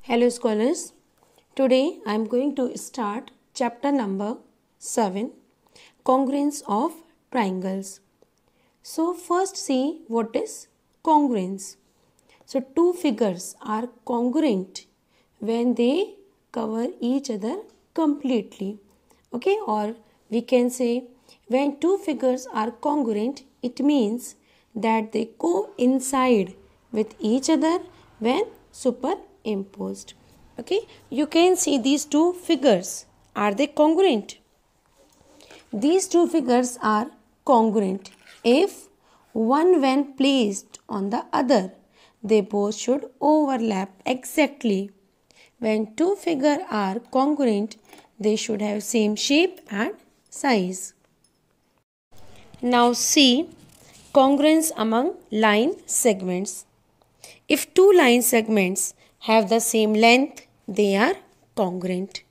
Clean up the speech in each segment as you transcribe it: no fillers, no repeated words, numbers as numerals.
Hello scholars, today I am going to start chapter number 7, Congruence of Triangles. So first see what is congruence. So two figures are congruent when they cover each other completely. Okay, or we can say when two figures are congruent, it means that they coincide with each other when superimposed. Okay, you can see these two figures. Are they congruent? These two figures are congruent if one when placed on the other, they both should overlap exactly. When two figures are congruent, they should have same shape and size. Now see congruence among line segments. If two line segments have the same length, they are congruent.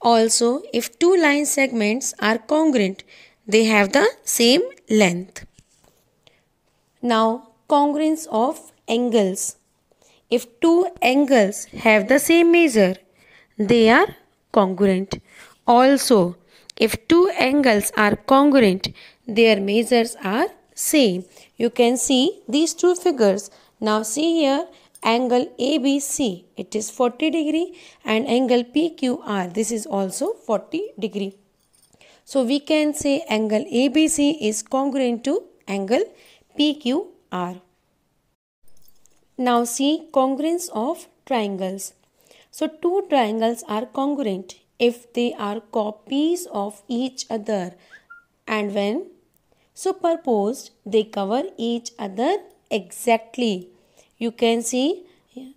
Also, if two line segments are congruent, they have the same length. Now, congruence of angles. If two angles have the same measure, they are congruent. Also, if two angles are congruent, their measures are same. You can see these two figures. Now see here angle ABC, it is 40 degree, and angle PQR, this is also 40 degree. So we can say angle ABC is congruent to angle PQR. Now see congruence of triangles. So two triangles are congruent if they are copies of each other, and when superposed they cover each other exactly. You can see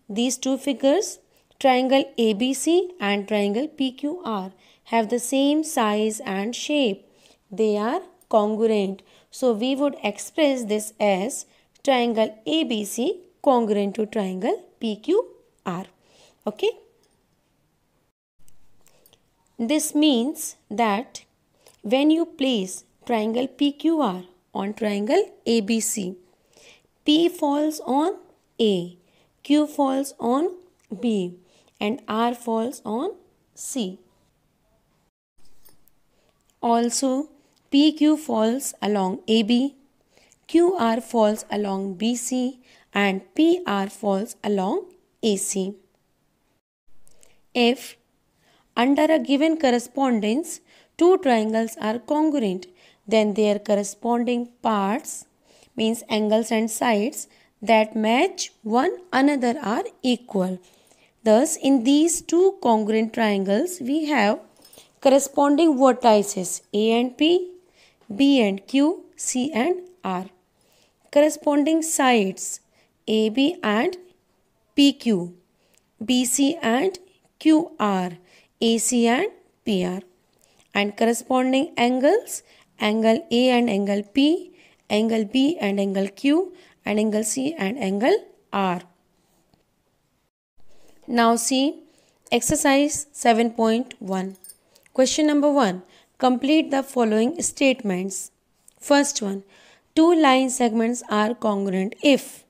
these two figures, triangle ABC and triangle PQR have the same size and shape. They are congruent. So we would express this as triangle ABC congruent to triangle PQR. Okay. This means that when you place triangle PQR on triangle ABC, P falls on A, Q falls on B, and R falls on C. Also, PQ falls along AB, QR falls along BC, and PR falls along AC. If under a given correspondence two triangles are congruent, then their corresponding parts, means angles and sides, that match one another are equal. Thus, in these two congruent triangles, we have corresponding vertices A and P, B and Q, C and R. Corresponding sides AB and PQ, BC and QR, AC and PR. And corresponding angles, angle A and angle P, angle B and angle Q, and angle C and angle R. Now see exercise 7.1. Question number 1. Complete the following statements. First one. Two line segments are congruent if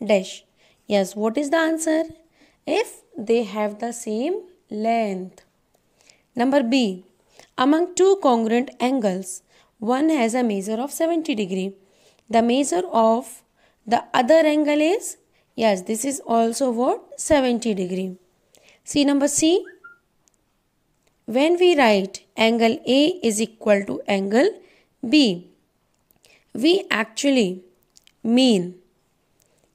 dash. Yes, what is the answer? If they have the same length. Number B. Among two congruent angles, one has a measure of 70 degree. The measure of the other angle is, yes, this is also what? 70 degree. See number C. When we write angle A is equal to angle B, we actually mean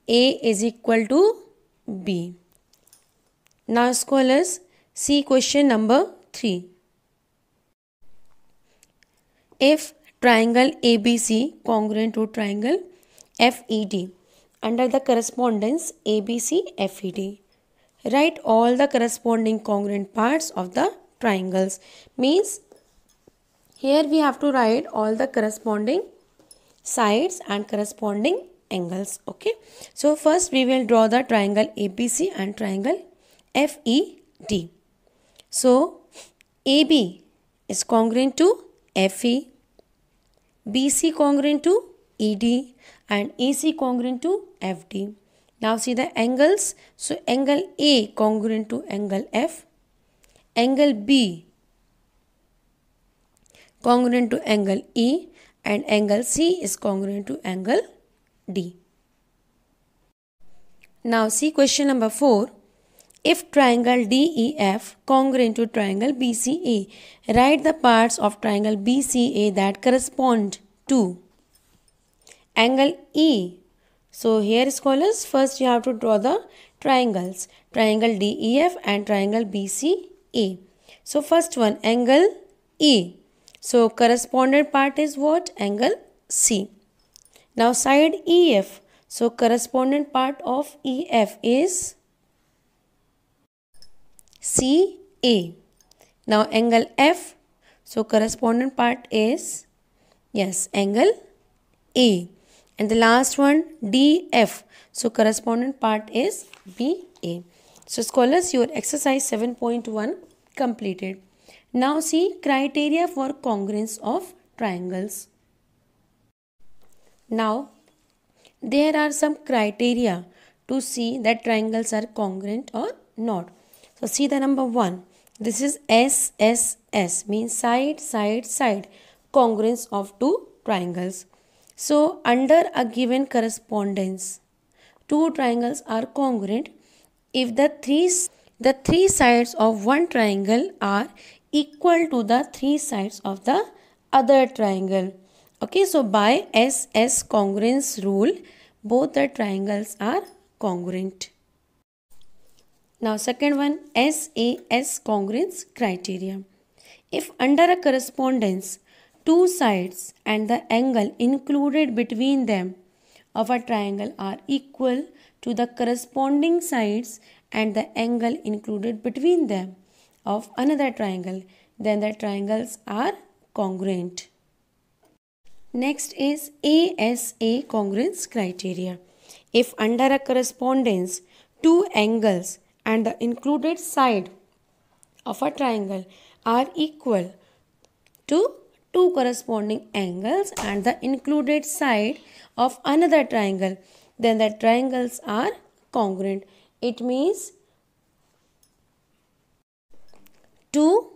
A is equal to B. Now scholars, see question number 3. If triangle ABC congruent to triangle FED under the correspondence ABC FED, write all the corresponding congruent parts of the triangles. Means here we have to write all the corresponding sides and corresponding angles. Okay. So first we will draw the triangle ABC and triangle FED. So AB is congruent to FE, BC congruent to ED, and AC congruent to FD. Now see the angles. So angle A congruent to angle F, angle B congruent to angle E, and angle C is congruent to angle D. Now see question number 4. If triangle DEF congruent to triangle BCA, write the parts of triangle BCA that correspond to angle E. So here scholars, first you have to draw the triangles, triangle DEF and triangle BCA. So first one, angle E. So correspondent part is what? Angle C. Now side EF. So correspondent part of EF is CA. Now angle F. So correspondent part is, yes, angle A. And the last one, DF. So correspondent part is BA. So scholars, your exercise 7.1 completed. Now see criteria for congruence of triangles. Now there are some criteria to see that triangles are congruent or not. So see the number 1. This is SSS, means side, side, side. Congruence of two triangles. So under a given correspondence, two triangles are congruent if the three sides of one triangle are equal to the three sides of the other triangle. Okay, so by SS congruence rule, both the triangles are congruent. Now second one, SAS congruence criteria. If under a correspondence, two sides and the angle included between them of a triangle are equal to the corresponding sides and the angle included between them of another triangle, then the triangles are congruent. Next is ASA congruence criteria. If under a correspondence, two angles and the included side of a triangle are equal to two corresponding angles and the included side of another triangle, then the triangles are congruent. It means two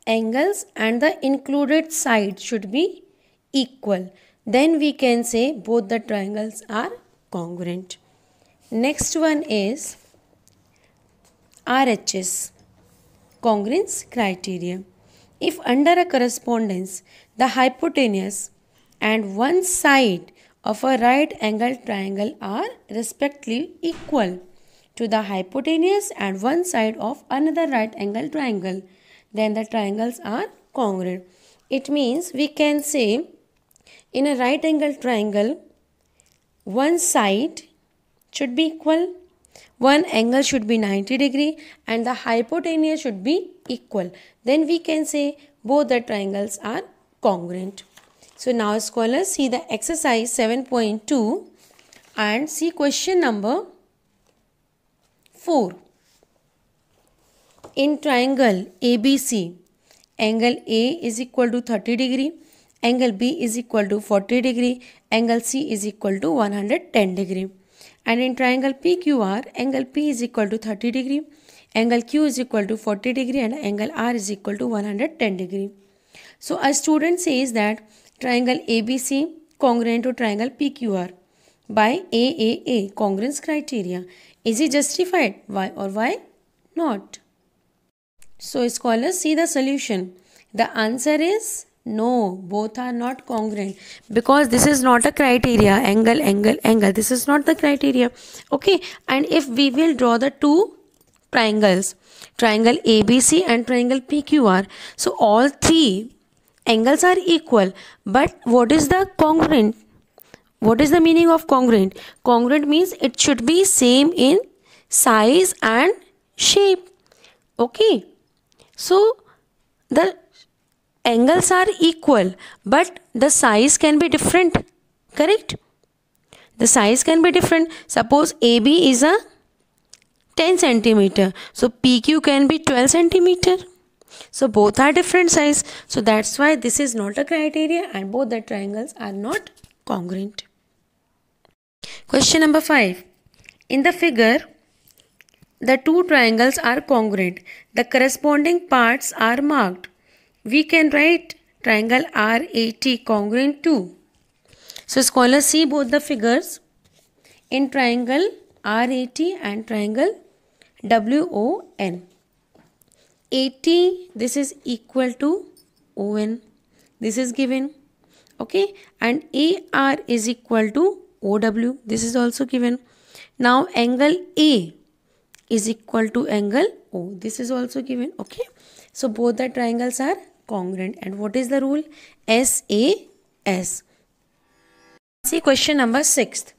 angles and the included side should be equal. Then we can say both the triangles are congruent. Next one is RHS congruence criteria. If under a correspondence, the hypotenuse and one side of a right angled triangle are respectively equal to the hypotenuse and one side of another right angled triangle, then the triangles are congruent. It means we can say in a right angled triangle, one side should be equal, one angle should be 90 degree and the hypotenuse should be equal. Then we can say both the triangles are congruent. So now scholars, see the exercise 7.2 and see question number 4. In triangle ABC, angle A is equal to 30 degree, angle B is equal to 40 degree, angle C is equal to 110 degree. And in triangle PQR, angle P is equal to 30 degree, angle Q is equal to 40 degree and angle R is equal to 110 degree. So a student says that triangle ABC congruent to triangle PQR by AAA congruence criteria. Is it justified? Why or why not? So scholars, see the solution. The answer is no, both are not congruent because this is not a criteria. Angle, angle, angle. This is not the criteria. Okay. And if we will draw the two triangles, triangle ABC and triangle PQR, so all three angles are equal. But what is the congruent? What is the meaning of congruent? Congruent means it should be same in size and shape. Okay. So the angles are equal, but the size can be different. Correct? The size can be different. Suppose AB is a 10 centimeter. So PQ can be 12 centimeter. So both are different size. So that's why this is not a criteria and both the triangles are not congruent. Question number 5. In the figure, the two triangles are congruent. The corresponding parts are marked. We can write triangle RAT congruent to. So scholars see both the figures. In triangle RAT and triangle WON. AT, this is equal to ON. This is given. Okay. And AR is equal to OW. This is also given. Now angle A is equal to angle O. This is also given. Okay. So both the triangles are congruent. And what is the rule? SAS. See question number 6.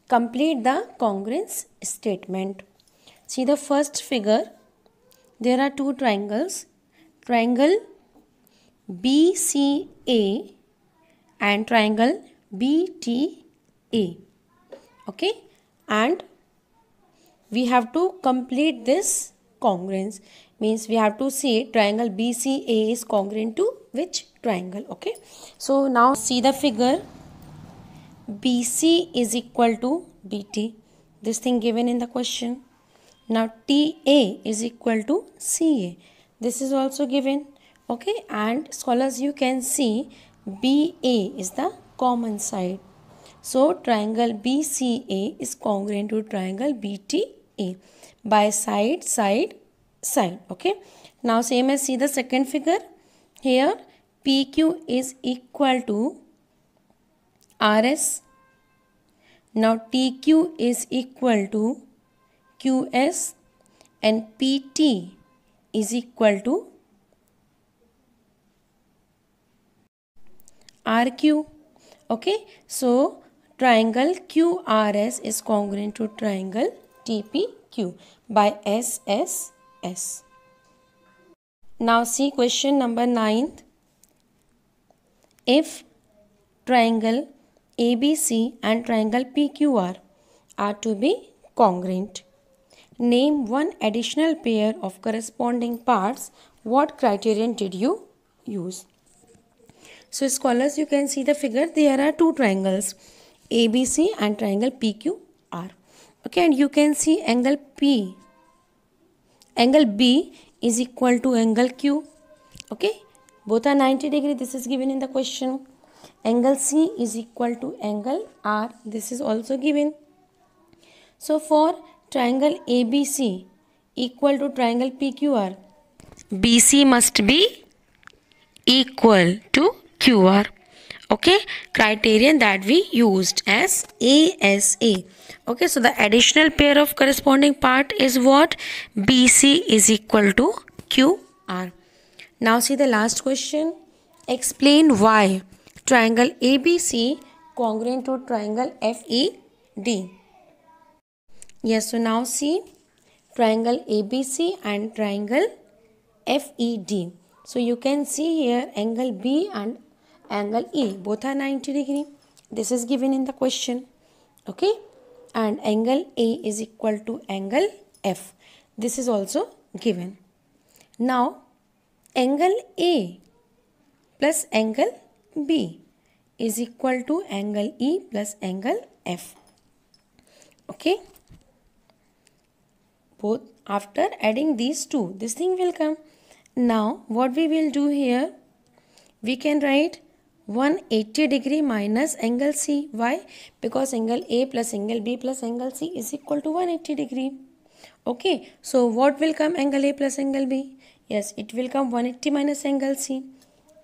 Complete the congruence statement. See the first figure. There are two triangles. Triangle BCA and triangle BTA. Okay. And we have to complete this congruence. Means we have to see triangle BCA is congruent to which triangle. Okay. So now see the figure. BC is equal to DT. This thing given in the question. Now TA is equal to CA. This is also given. Okay. And scholars, you can see BA is the common side. So triangle BCA is congruent to triangle BTA by side, side, side. Okay. Now same as see the second figure. Here PQ is equal to RS. Now TQ is equal to QS and PT is equal to RQ. Okay. So triangle QRS is congruent to triangle TPQ by SSS. Now see question number 9. If triangle ABC and triangle PQR are to be congruent, name one additional pair of corresponding parts. What criterion did you use? So scholars, you can see the figure. There are two triangles ABC and triangle PQR. Okay, and you can see angle B is equal to angle Q. Okay, both are 90 degree. This is given in the question. Angle C is equal to angle R. This is also given. So for triangle ABC equal to triangle PQR, BC must be equal to QR. Okay, criterion that we used as ASA. Okay, so the additional pair of corresponding part is what? BC is equal to QR. Now see the last question. Explain why triangle ABC congruent to triangle FED. Yes, so now see triangle ABC and triangle FED. So you can see here angle B and angle E, both are 90 degree. This is given in the question. Okay, and angle A is equal to angle F. This is also given. Now angle A plus angle B is equal to angle E plus angle F. Okay, both after adding these two, this thing will come. Now what we will do here, we can write 180 degree minus angle C. Why? Because angle A plus angle B plus angle C is equal to 180 degree. Okay, so what will come angle A plus angle B? Yes, it will come 180 minus angle C.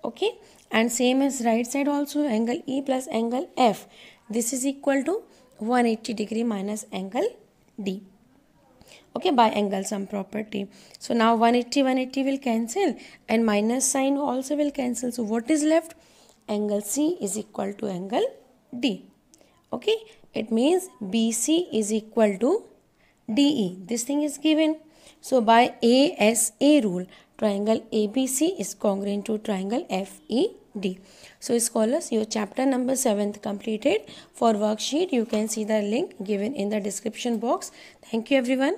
Okay, and same as right side also, angle E plus angle F. This is equal to 180 degree minus angle D. Okay, by angle sum property. So now 180 will cancel and minus sign also will cancel. So what is left? Angle C is equal to angle D. Okay, it means BC is equal to DE. This thing is given. So by ASA rule, triangle ABC is congruent to triangle FED. So scholars, your chapter number 7th completed. For worksheet, you can see the link given in the description box. Thank you everyone.